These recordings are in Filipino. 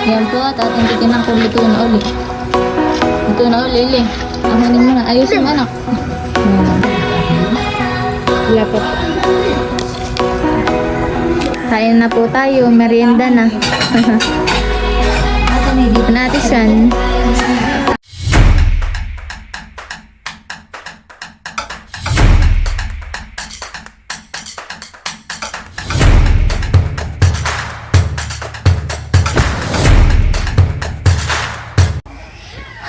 Yan po at ating titignan kung luto na uli. Luto na uli, Ili. Amunin mo na. Ayusin mo, anak. Wala po. Kain na po tayo. Merienda na. Dito natin siyan.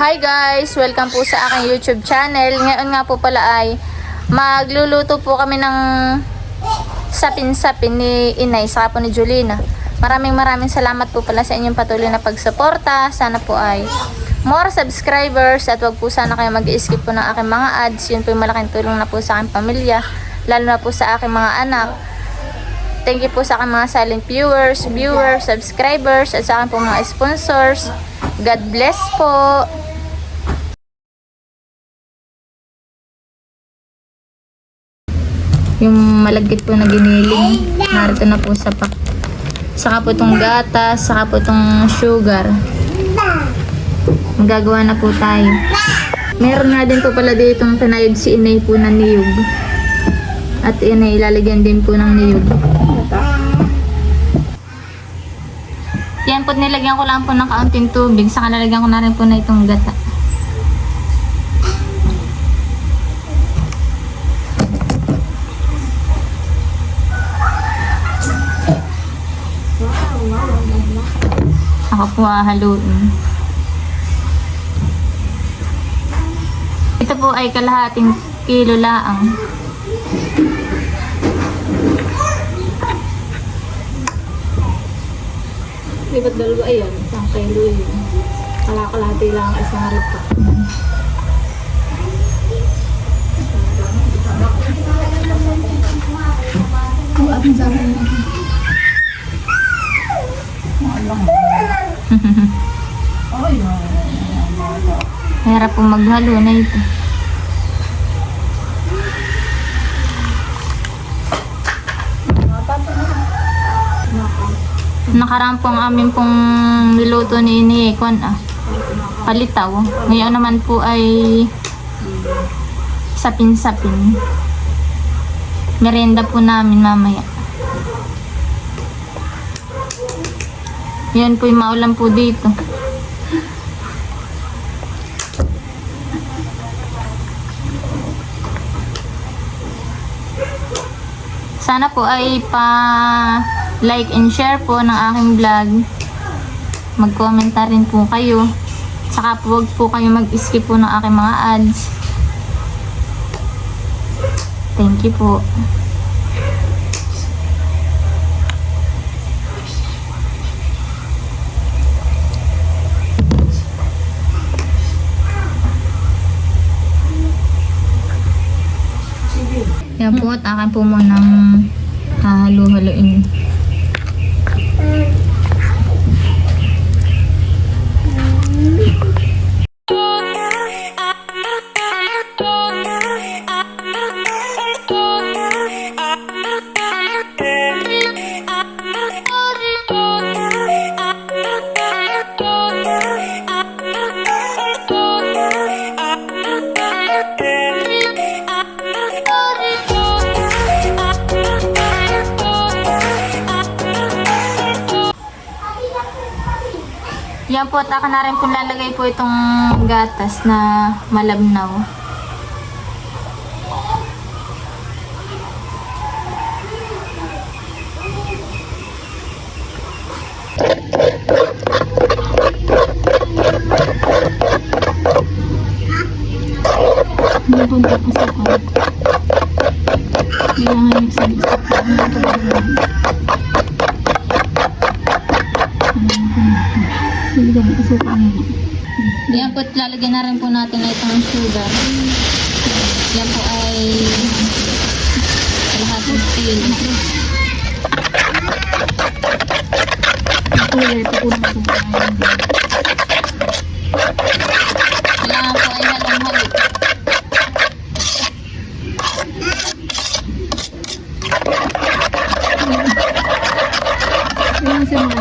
Hi guys! Welcome po sa aking YouTube channel. Ngayon nga po pala ay magluluto po kami ng sapin-sapin ni Inay saka po ni Julina. Maraming salamat po pala sa inyong patuloy na pagsuporta. Sana po ay more subscribers at wag po sana kayo mag-skip po ng aking mga ads. Yun po yung malaking tulong na po sa aking pamilya, lalo na po sa aking mga anak. Thank you po sa aking mga silent viewers, subscribers at sa aking po mga sponsors. God bless po! Yung malagkit po na giniling, narito na po sa pak. Saka po itong gatas, saka po itong sugar. Magagawa na po tayo. Meron nga din po pala dito itong pinayod si Inay po na niyog. At Inay ilalagyan din po ng niyog. Yan po, nilagyan ko lang po ng kaunting tubig. Saka nalagyan ko na rin po na itong gata. Ako po haluin. Ito po ay kalahating kilo laang. Libat dalawa ayan, isang kilo yun. Kalahati lang isang harap pa. Ating sa akin. Hirap po maghalo na ito. Nakaraan po ang amin pong niluto ni Iniekwan palitaw. Ngayon naman po ay sapin-sapin. Merienda po namin mamaya. Yan po yung maulan po dito. Sana po ay like and share po ng aking vlog. Mag-comment na rin po kayo. Saka po huwag po kayo mag-skip po ng aking mga ads. Thank you po. Yan po at akin po munang halo-haloin. Yan po, at aka na rin po lalagay po itong gatas na malabnaw. Hindi po tapos ako. Kailangan yung sabit-sabit ako. Yan po, lalagyan na rin po natin na itong sugar. Yan po ay kalahating kilo. Kailangan po ay halang-halik. Kailangan siya mga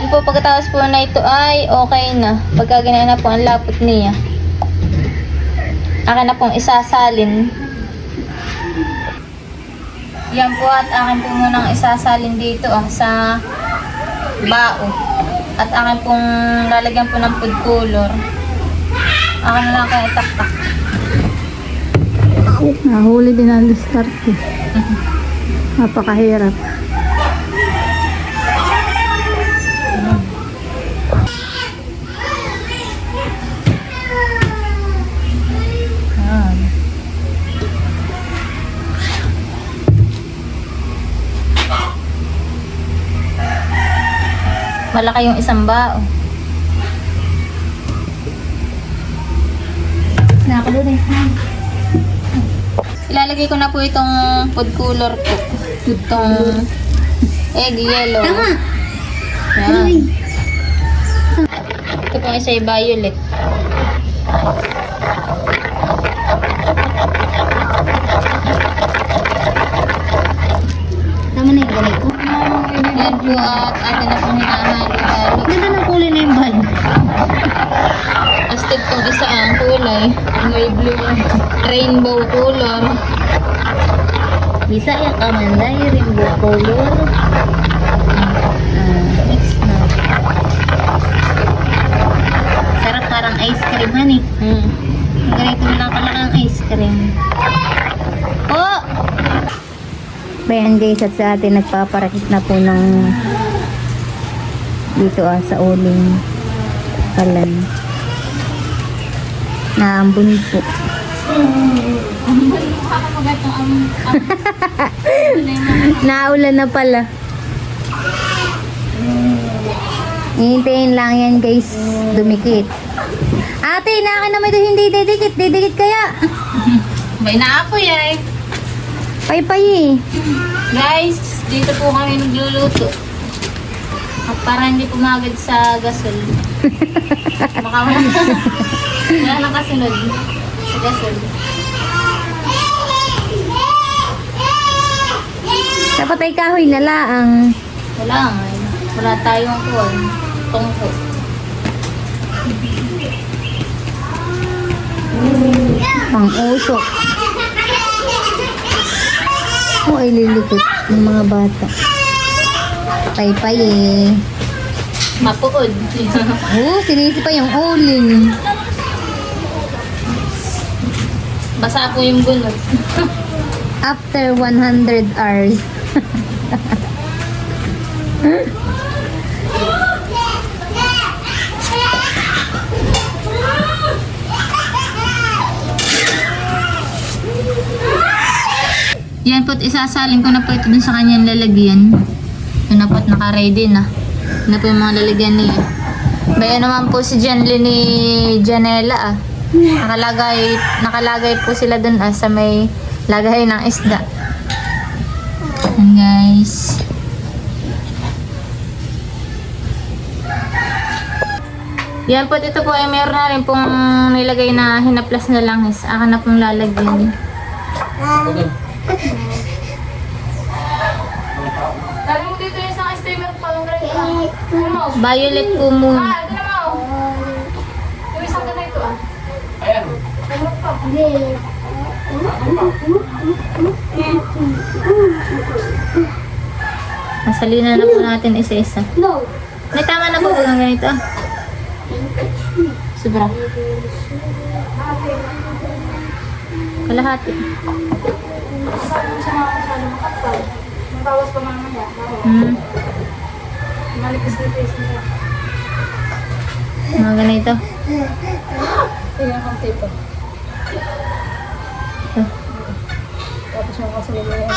Yan po, pagkatapos po na ito ay okay na. Pagka ganyan na po ang lapot niya. Akin na pong isasalin. Yan po at akin po munang isasalin dito sa bao. At akin pong lalagyan po ng food color. Akin na lang kayo itaktak. Nahuli din ang diskarte. Napakahirap. Yan. Malaki yung isang bao. Nakalunin. Ilalagay ko na po itong food color ko. Itong egg yellow. Yan. Ito pong isa ay violet. Tama na yung ganito. Yan po at atin na pong hinahalo-halo. Ganda ng kulay na yung bal. Astig pong isa ang kulay. May blue. Rainbow color. Bisa ya kamanday rainbow color. Next na. Sarap parang ice cream, honey. Ganito lang kalakang ice cream. Oh! Bayan guys, at sa atin nagpaparakit na po ng dito sa uling kalan. Naambun po. Naulan na pala. Hihintayin lang yan guys. Dumikit. Ate, naakin naman ito hindi didikit. Didikit kaya. May naapoy ay. Paypay eh. Guys, dito po kami nagluluto. At para hindi pumagad sa gasol. Baka wala nang kasunod sa gasol. Dapat ay kahoy na laang. Wala nga. Wala tayong kuwan. Tungko. Pang usok. Oh, ay lilikot ng mga bata. Paypay eh. Mapuod. Oh, sinisi pa yung uling. Basa po yung bunot. After 100 hours. Yan po't isasalin ko na po ito dun sa kanyang lalagyan. Yun na po't naka-ready na. Yun na po yung mga lalagyan niya. Bayan naman po si Janly ni Janela ah. Nakalagay po sila dun sa may lagay ng isda. Yan guys. Yan po, ito po ay meron na rin pong nilagay na hinaplas na langis. Akin na pong lalagyan. Dali mo dito yung isang steamer pa ng violet po muna. Yung isang gana ito ah. Ayan. Masalina na po natin isa-isa. May tama na po ba ng ganito ah? Sobra. Kalahati. Bawas pa mamaya. Malipas dito yung Mga ganito. Ayan ang tape. Tapos yung kasunod na yan.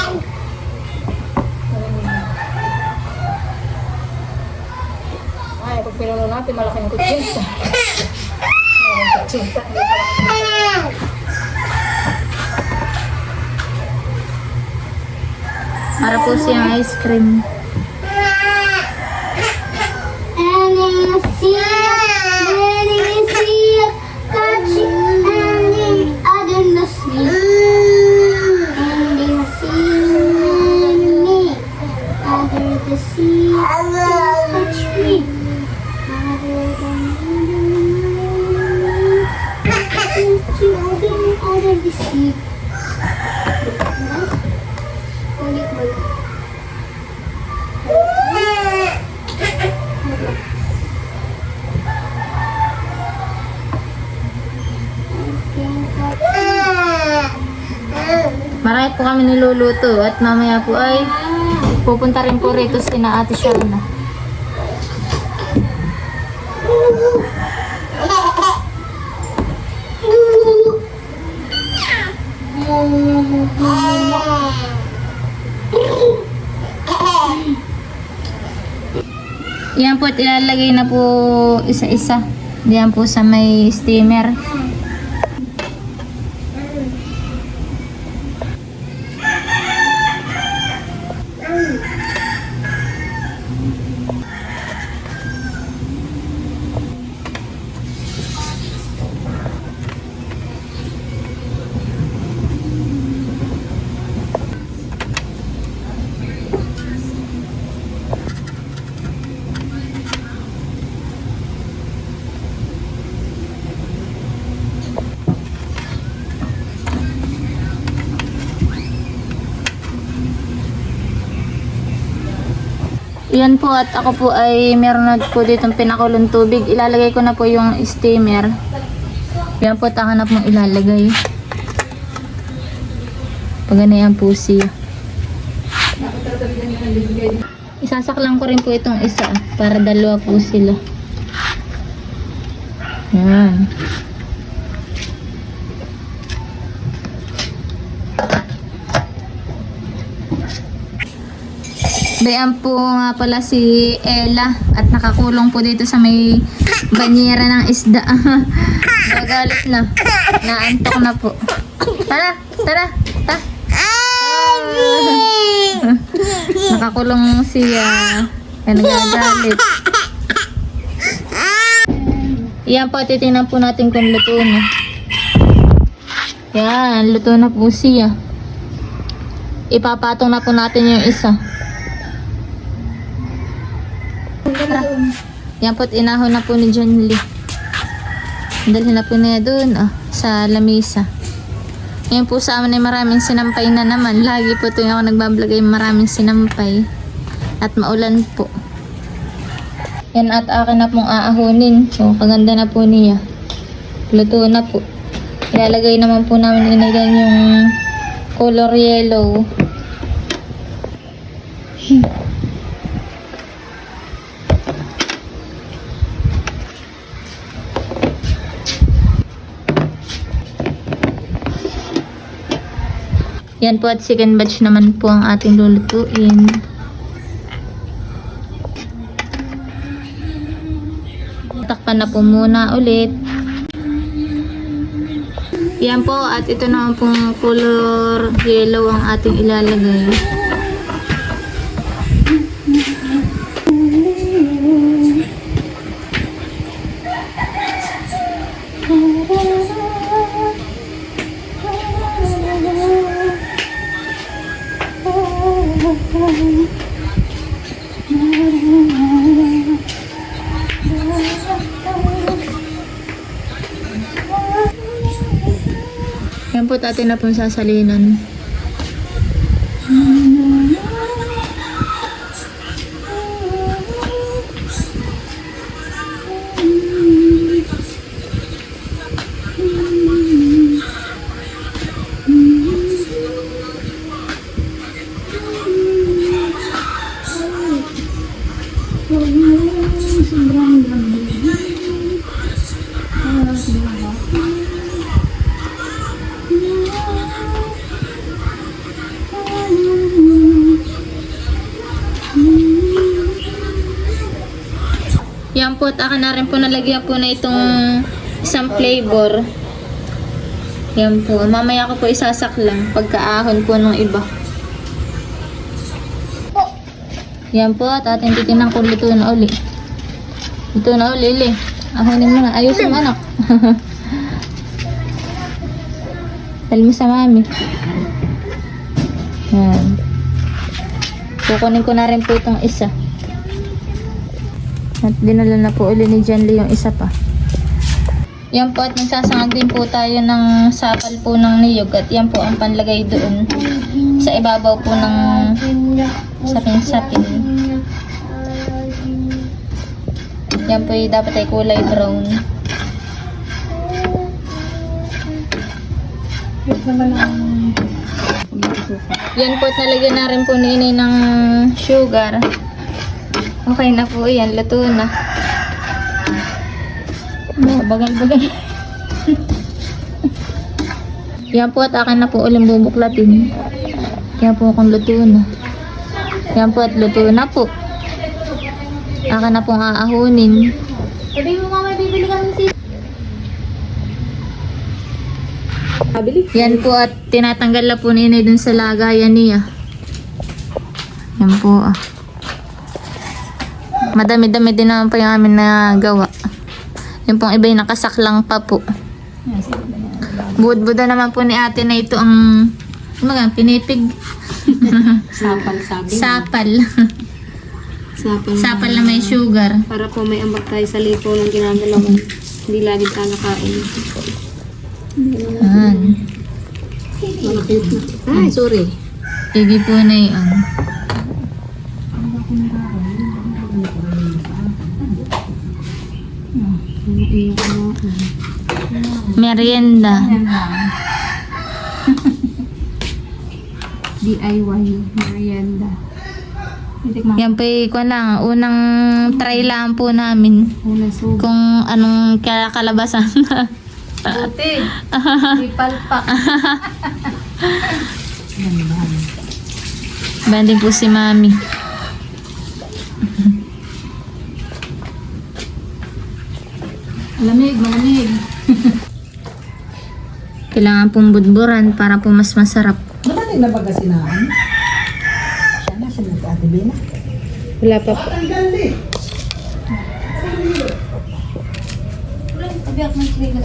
Ay, pag pinuno natin, malaking kutsinta. Malaking kutsinta. Para po siyang ice cream. Marami po kami niluluto at mamaya po ay pupunta rin po rito sina Ate Sharna. Yan po at ilalagay na po isa-isa. Diyan po sa may steamer. Yan po at ako po ay meron na po ditong pinakulong tubig. Ilalagay ko na po yung steamer. Yan po at ako na pong ilalagay. Pag yan po siya. Isasaklang ko rin po itong isa para dalawa po sila. Yan. Dayan po nga pala si Ella at nakakulong po dito sa may banyera ng isda. Gagalit na. Naantok na po. Tara, tara, tara. Nakakulong siya. Kaya nagagalit. Yan po, titingnan po natin kung luto na. Yan, luto na po siya. Ipapatong na po natin yung isa. Yan po't inahon na po ni John Lee. Dalhin na po niya doon sa lamisa. Yan po sa amin ay maraming sinampay na naman. Lagi po tuwing ako nagbablog ay maraming sinampay. At maulan po. Yan at akin na pong aahonin. So kaganda na po niya. Luto na po. Ilalagay naman po namin inilan yung color yellow. Yan po at second batch naman po ang ating lulutuin. Takpan na po muna ulit. Yan po at ito naman pong color yellow ang ating ilalagay. Yan po atin na pong sasalinan. Yan po, at akin na rin po nalagyan po na itong isang flavor. Yan po, mamaya ko po isasaklang pagkaahon po ng iba. Yan po, at atin titignan kung luto na uli. Luto na uli, Ili. Ahonin mo na, ayusin mo anak. Dali mo sa mami. Yan. Kukunin ko na rin po itong isa. At dinala na po uli ni John Lee yung isa pa. Yan po at nagsasangag din po tayo ng sapal po ng niyog. At yan po ang panlagay doon sa ibabaw po ng sapin-sapin. Yan po yung dapat ay kulay brown. Yan po at nalagyan na rin po ni Inay ng sugar. Okay na po yan, luto na. Bagal-bagal. Yan po at akin na po uling bubuklatin. Yan po kung luto na. Yan po at luto na po. Akin na pong aahunin. Sabi mo mama, bibili ka ng sili. Yan po at tinatanggal na po ni Inay dun sa lagayan niya. Yan po ah. Madami-dami din naman po yung amin na gawa. Yung pong iba'y nakasaklang pa po. Budbuda naman po ni ate na ito ang pinipig. Sapal sabi. Sapal. Sapal. Sapal na may sugar. Para po may ambag tayo sa lipo ng ginagalawan. Hindi lagi tayo nakain. Yan. Malapit na. Ay, sorry. Igi po na yan. Merienda. DIY merienda. Yan po lang. Unang try lang po namin. Unang sugo. Kung anong kalabasan. Buti. Ipalpak. Banding po si Mami. Malamig. Kailangan pong budburan para po mas masarap. Madaling na bagasinahan. Siya na, si Ate Bina. Wala pa po.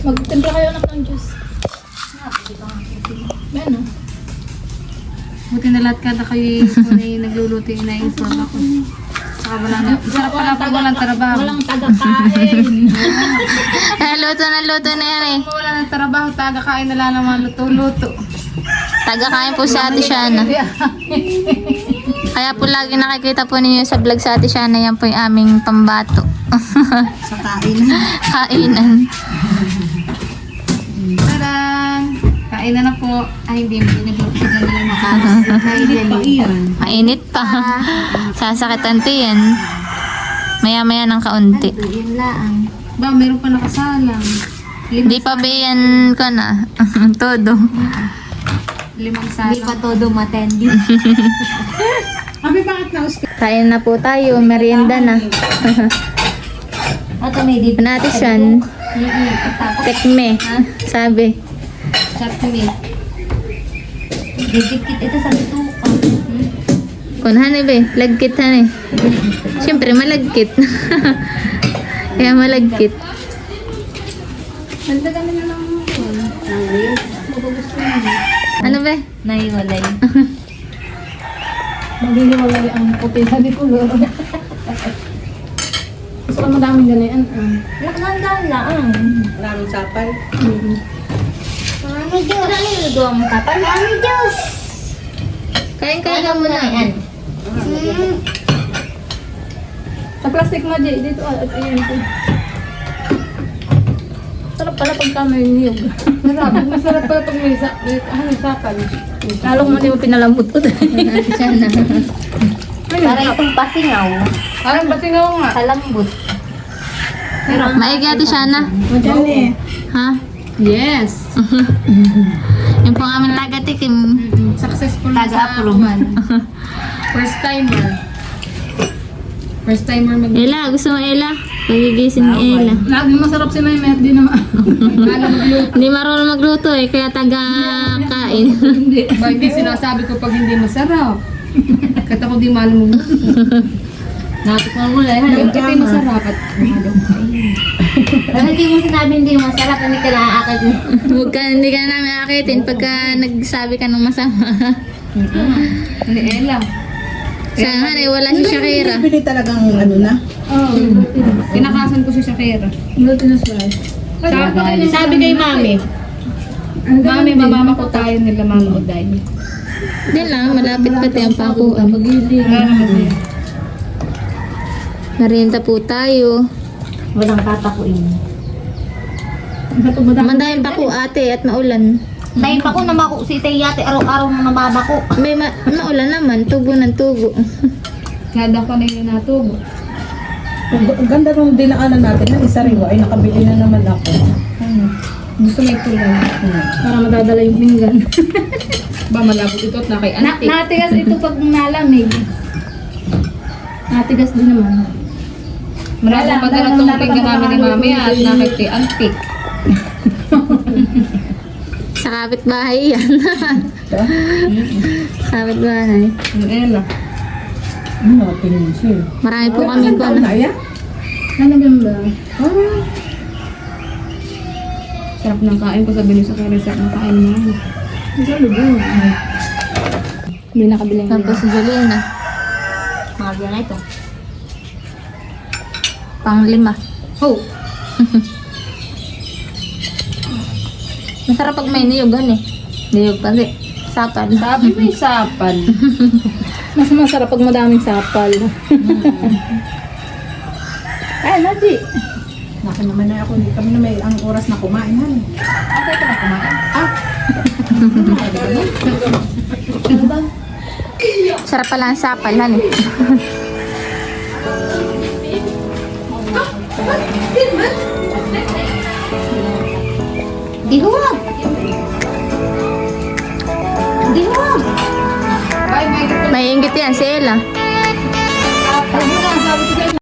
Magtimpla kayo anak ng juice. Ano? Buti na lahat kada kayo nagluluto yung na-inform ako. Saka sarap pala pag walang trabaho. Walang taga-kain. Luto na yan eh. Wala ng trabaho, taga-kain na lang naman luto-luto. Taga-kain po si Ate Shana. Kaya po lagi nakikita po ninyo sa vlog sa Ate Shana, yan po yung aming pambato. Sa kainan. Kainan. Tarang! Kain na po. Ay, hindi nag-vlog na lang makakasin. Mainit pa. Sasakit ang tiyan. Maya-maya ng kaunti. Yun lang. Ba, meron pa nakasalang. Di pa ba yan ko na? Todo. 5 Hindi salang. pa todo matendi. Abi, bakit na uski? Kain na po tayo. Merienda na. Ito may dito. Natin siyan. Tekme. Sabi. Chutney. Didikit ito sa bituka. Kunhan eh be. Lagkit han eh. Siyempre malagkit. Kaya malagkit. Nagdagan na lang yun. Ano be? Naiwalay. Maghihimawali ang puti sa kulor. Gusto ko madaming ganyan. Nakandaan lang. Maraming sapal. Mami Diyos. Ano yung ludo mo kapal? Mami Diyos. Kain ka muna. Yan. Sa plastic mo, Jay. Dito, at ayan po. Sarap pala pagka may niyog. Masarap pala pag may sapal. Lalong mo mo pinalambot ko. Ate Shana. Para itong pasingaw. Parang batingaw nga. Kalambot. Pero Maigi Ate Shana. Diyan eh. Ha? Yes. Yung pong aming tagatikim. Successful na sa taga-approve. First timer. First timer mag... Ella, gusto mo Ella? Pagigising ni Ella. Laging masarap si Mehmet, di naman. Alam mo yun. Hindi marunong magluto eh, kaya taga-kain. Hindi. Ba, hindi sinasabi ko pag hindi masarap. Kata ko di malam mo. Natikman mo lang. Yung kati masarap at mahalong kain. Dahil hindi mo sinabi hindi masarap, hindi ka nakakakit. Huwag ka, hindi ka namin akitin pagka nagsabi ka ng masama. Ni Ella. Saan eh, wala si Shakira. Pili talagang ano na. Oo. Pinakasan ko si Shakira. Glutinous rice. Sabi kay Mami. Mami, mamama ko tayo nila Mama Uday. Hindi lang, malapit pati ang pakuan. Merienda po tayo. Walang papakuin. Mandaming paku ate at maulan. Dahil pa ko namako si Tayate araw-araw na nababako. May maulan naman, tubo ng tubo. Kada ko na yung natubo. Ang ganda nung dinaanan natin ng isa rin ay nakabili na naman ako. Ano? Gusto may kulay. Para madadala yung pinggan. Ba, malabot ito at na kay auntie. Natigas ito pag nalamig. Natigas din naman. Maraming padala itong pinggan namin ni mami at nakay kay auntie. Sa kapitbahay yan. Kapitbahay. Yung Ella. Ano, tingin siya. Marami po kami po. Ano na yan? Ano ganda? Sarap ng kain ko, sabi niyo sa kare, sarap ng kain niya. Sarap ba? Hindi nakabiling Tapos si Jolina, Mga biyan na ito. pang-5. Oh! Masarap pag may niyugan eh. Niyug pa rin. Sapal. Sabi may sapal. Mas masarap pag madaming sapal. Ay, Naji! Naka naman na ako, kami na may ang oras na kumain na. Okay ka na kumain? Sarap pala ang sapal, han eh. Di huwag! Di huwag! Bye, bye. May inggit yan si Ella.